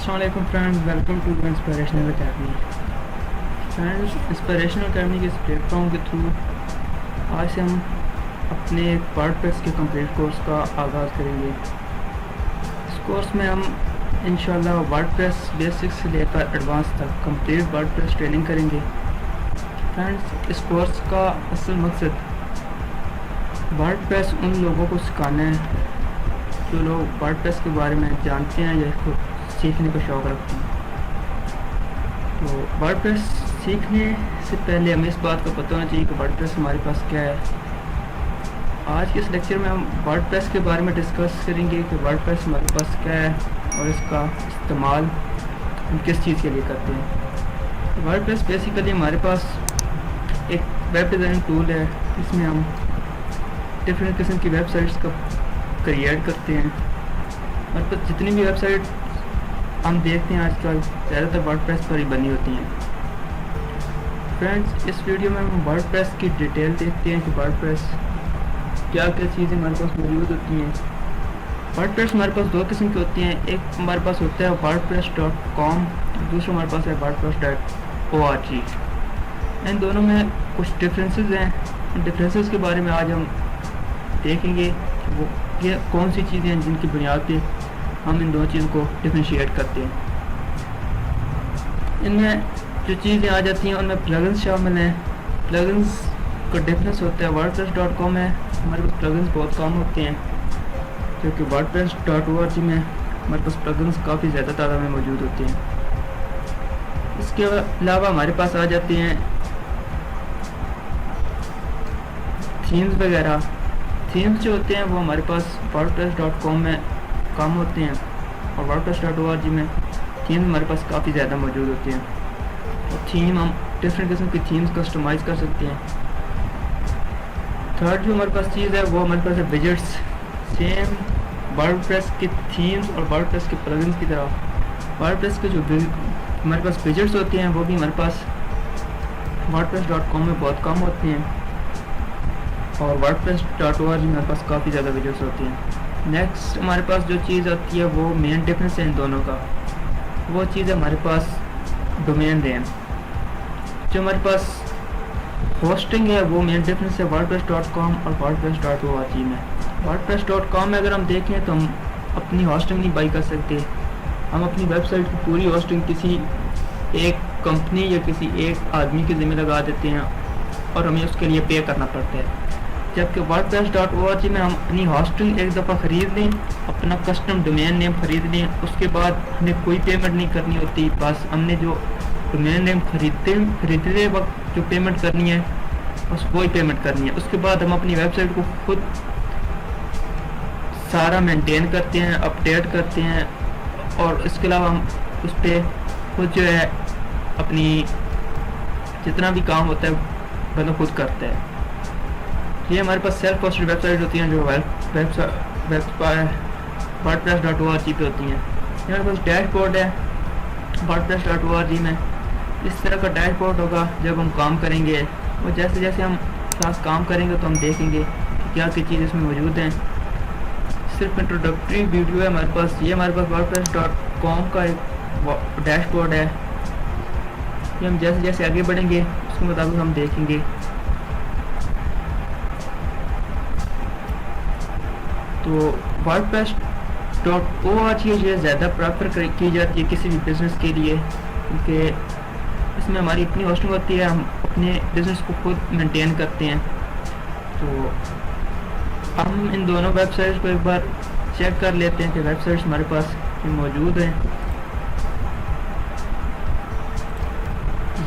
السلام علیکم friends, welcome to inspirational academy. Friends, inspirational academy کے اس پلیٹ فارم کے تھرو آج سے ہم اپنے ورڈ پریس کے کمپلیٹ کورس کا آغاز کریں گے۔ اس کورس میں ہم انشاءاللہ ورڈ پریس بیسکس سے لے کر ایڈوانس تک کمپلیٹ ورڈ پریس ٹریننگ کریں گے۔ فرینڈز، اس کورس کا اصل مقصد ورڈ پریس ان لوگوں کو سکھانا ہے جو لوگ ورڈ پریس کے بارے میں جانتے ہیں یا اس کو سیکھنے کا شوق رکھتے ہیں۔ تو ورڈ پریس سیکھنے سے پہلے ہمیں اس بات کا پتہ ہونا چاہیے کہ ورڈ پریس ہمارے پاس کیا ہے۔ آج کے اس لیکچر میں ہم ورڈ پریس کے بارے میں ڈسکس کریں گے کہ ورڈ پریس ہمارے پاس کیا ہے اور اس کا استعمال ہم کس چیز کے لیے کرتے ہیں۔ ورڈ پریس بیسیکلی ہمارے پاس ایک ویب ڈیزائننگ ٹول ہے جس میں ہم ڈفرینٹ قسم کی ویب سائٹس کا کریٹ کرتے ہیں۔ اور پھر جتنی بھی ویب سائٹ ہم دیکھتے ہیں آج کل زیادہ تر ورڈ پریس پر ہی بنی ہوتی ہیں۔ فرینڈز، اس ویڈیو میں ہم ورڈ پریس کی ڈیٹیل دیکھتے ہیں کہ ورڈ پریس کیا کیا چیزیں ہمارے پاس موجود ہوتی ہیں۔ ورڈ پریس ہمارے پاس دو قسم کی ہوتی ہیں، ایک ہمارے پاس ہوتا ہے wordpress.com، دوسرا ہمارے پاس ہے wordpress.org۔ ان دونوں میں کچھ ڈفرینسز ہیں، ان ڈفرینسز کے بارے میں آج ہم دیکھیں گے کہ وہ یہ کون سی چیزیں ہیں جن کی بنیاد پہ ہم ان دونوں چیزوں کو ڈفرینشیٹ کرتے ہیں۔ ان میں جو چیزیں آ جاتی ہیں ان میں پلگنز شامل ہیں۔ پلگنز کا ڈفرینس ہوتا ہے wordpress.com میں ہمارے پاس پلگنز بہت کم ہوتے ہیں، کیونکہ wordpress.org میں ہمارے پاس پلگنز کافی زیادہ تعداد میں موجود ہوتے ہیں۔ اس کے علاوہ ہمارے پاس آ جاتے ہیں تھیمز وغیرہ۔ تھیمز جو ہوتے ہیں وہ ہمارے پاس wordpress.com میں کم ہوتے ہیں اور wordpress.org میں تھیمز ہمارے پاس کافی زیادہ موجود ہوتے ہیں، اور تھیم ہم ڈفرینٹ قسم کی تھیمز کسٹمائز کر سکتے ہیں۔ تھرڈ جو ہمارے پاس چیز ہے وہ ہمارے پاس ہے ویجٹس۔ سیم ورڈ پریس کی تھیمز اور ورڈ پریس کے پلگنز کی طرح ورڈ پریس کے جو ہمارے پاس ویجٹس ہوتے ہیں وہ بھی ہمارے پاس wordpress.com میں بہت کم ہوتے ہیں، اور wordpress.org میں ہمارے پاس کافی زیادہ ویجٹس ہوتے ہیں۔ نیکسٹ ہمارے پاس جو چیز آتی ہے وہ مین ڈفرینس ہے ان دونوں کا، وہ چیز ہے ہمارے پاس ڈومین نیم۔ جو ہمارے پاس ہوسٹنگ ہے وہ مین ڈفرینس ہے wordpress.com اور wordpress.org میں۔ wordpress.com میں اگر ہم دیکھیں تو ہم اپنی ہوسٹنگ نہیں بائی کر سکتے، ہم اپنی ویب سائٹ کی پوری ہوسٹنگ کسی ایک کمپنی یا کسی ایک آدمی کے ذمہ لگا دیتے ہیں اور ہمیں اس کے لیے پے کرنا پڑتا ہے، جبکہ wordpress.org میں ہم اپنی ہوسٹنگ ایک دفعہ خرید لیں، اپنا کسٹم ڈومین نیم خرید لیں، اس کے بعد ہمیں کوئی پیمنٹ نہیں کرنی ہوتی، بس ہم نے جو ڈومین نیم خریدتے وقت جو پیمنٹ کرنی ہے بس وہی پیمنٹ کرنی ہے۔ اس کے بعد ہم اپنی ویب سائٹ کو خود سارا مینٹین کرتے ہیں، اپڈیٹ کرتے ہیں، اور اس کے علاوہ ہم اس پہ خود جو ہے اپنی جتنا بھی کام ہوتا ہے بندہ خود کرتا ہے۔ یہ ہمارے پاس سیلف ہوسٹڈ ویب سائٹ ہوتی ہیں جو wordpress.org پہ ہوتی ہیں۔ یہ ہمارے پاس ڈیش بورڈ ہے wordpress.org میں۔ اس طرح کا ڈیش بورڈ ہوگا جب ہم کام کریں گے، اور جیسے جیسے ہم کلاس کام کریں گے تو ہم دیکھیں گے کہ کیا کیا چیز اس میں موجود ہیں۔ صرف انٹروڈکٹری ویڈیو ہے ہمارے پاس۔ یہ ہمارے پاس wordpress.com کا ایک ڈیش بورڈ ہے، یہ ہم جیسے جیسے آگے بڑھیں گے اس کے مطابق ہم دیکھیں گے۔ تو wordpress.org یہ زیادہ پریفر کی جاتی ہے کسی بھی بزنس کے لیے، کیونکہ اس میں ہماری اپنی ہوسٹنگ ہوتی ہے، ہم اپنے بزنس کو خود مینٹین کرتے ہیں۔ تو ہم ان دونوں ویب سائٹس کو ایک بار چیک کر لیتے ہیں کہ ویب سائٹس ہمارے پاس موجود ہیں۔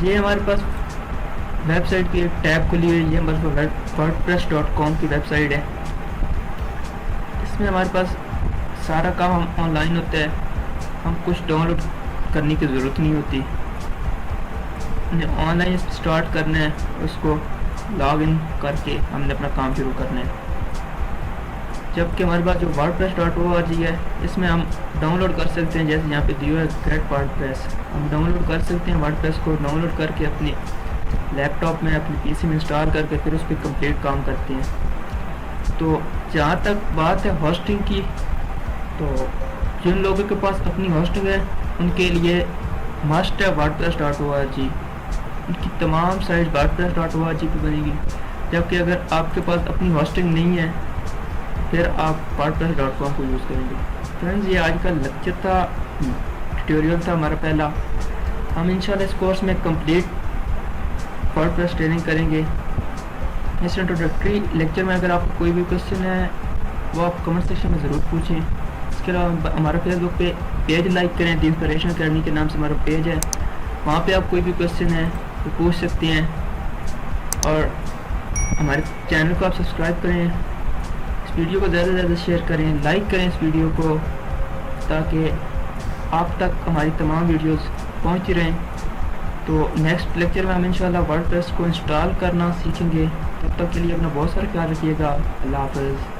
یہ ہمارے پاس ویب سائٹ کی ایک ٹیب کھلی ہوئی ہے، یہ ہمارے پاس wordpress.com کی ویب سائٹ ہے۔ اس میں ہمارے پاس سارا کام ہم آن لائن ہوتا ہے، ہم کچھ ڈاؤن لوڈ کرنے کی ضرورت نہیں ہوتی، آن لائن اسٹارٹ کرنا ہے، اس کو لاگ ان کر کے ہم نے اپنا کام شروع کرنا ہے۔ جبکہ ہمارے پاس جو wordpress.org ہے اس میں ہم ڈاؤن لوڈ کر سکتے ہیں، جیسے یہاں پہ دیو ہے گیٹ WordPress، ہم ڈاؤن لوڈ کر سکتے ہیں WordPress کو ڈاؤن لوڈ کر کے اپنے لیپ ٹاپ میں اپنی PC میں انسٹال کر کے پھر اس پہ کمپلیٹ کام کرتے ہیں۔ تو جہاں تک بات ہے ہوسٹنگ کی، تو جن لوگوں کے پاس اپنی ہوسٹنگ ہے ان کے لیے مسٹ ہے wordpress.org. ان کی تمام سائٹ wordpress.org پہ بنے گی. جبکہ اگر آپ کے پاس اپنی ہوسٹنگ نہیں ہے پھر آپ wordpress.com کو یوز کریں گے. فرینڈز یہ آج کا لیکچر تھا، ٹیوٹوریل تھا ہمارا پہلا. ہم انشاءاللہ اس کورس میں کمپلیٹ WordPress ٹریننگ کریں گے. اس انٹروڈکٹری لیکچر میں اگر آپ کو کوئی بھی کوشچن ہے وہ آپ کمنٹ سیکشن میں ضرور پوچھیں. اس کے علاوہ ہمارا فیس بک پہ پیج لائک کریں، دی انسپریشن اکیڈمی کے نام سے ہمارا پیج ہے. وہاں پہ آپ کوئی بھی کوشچن ہے تو پوچھ سکتے ہیں. اور ہمارے چینل کو آپ سبسکرائب کریں، اس ویڈیو کو زیادہ سے زیادہ شیئر کریں، لائک کریں اس ویڈیو کو تاکہ آپ تک ہماری تمام ویڈیوز پہنچتی رہیں. تو نیکسٹ لیکچر میں ہم انشاءاللہ WordPress کو انسٹال کرنا سیکھیں گے. تب تک کے لیے اپنا بہت سارا خیال رکھیے گا. اللہ حافظ.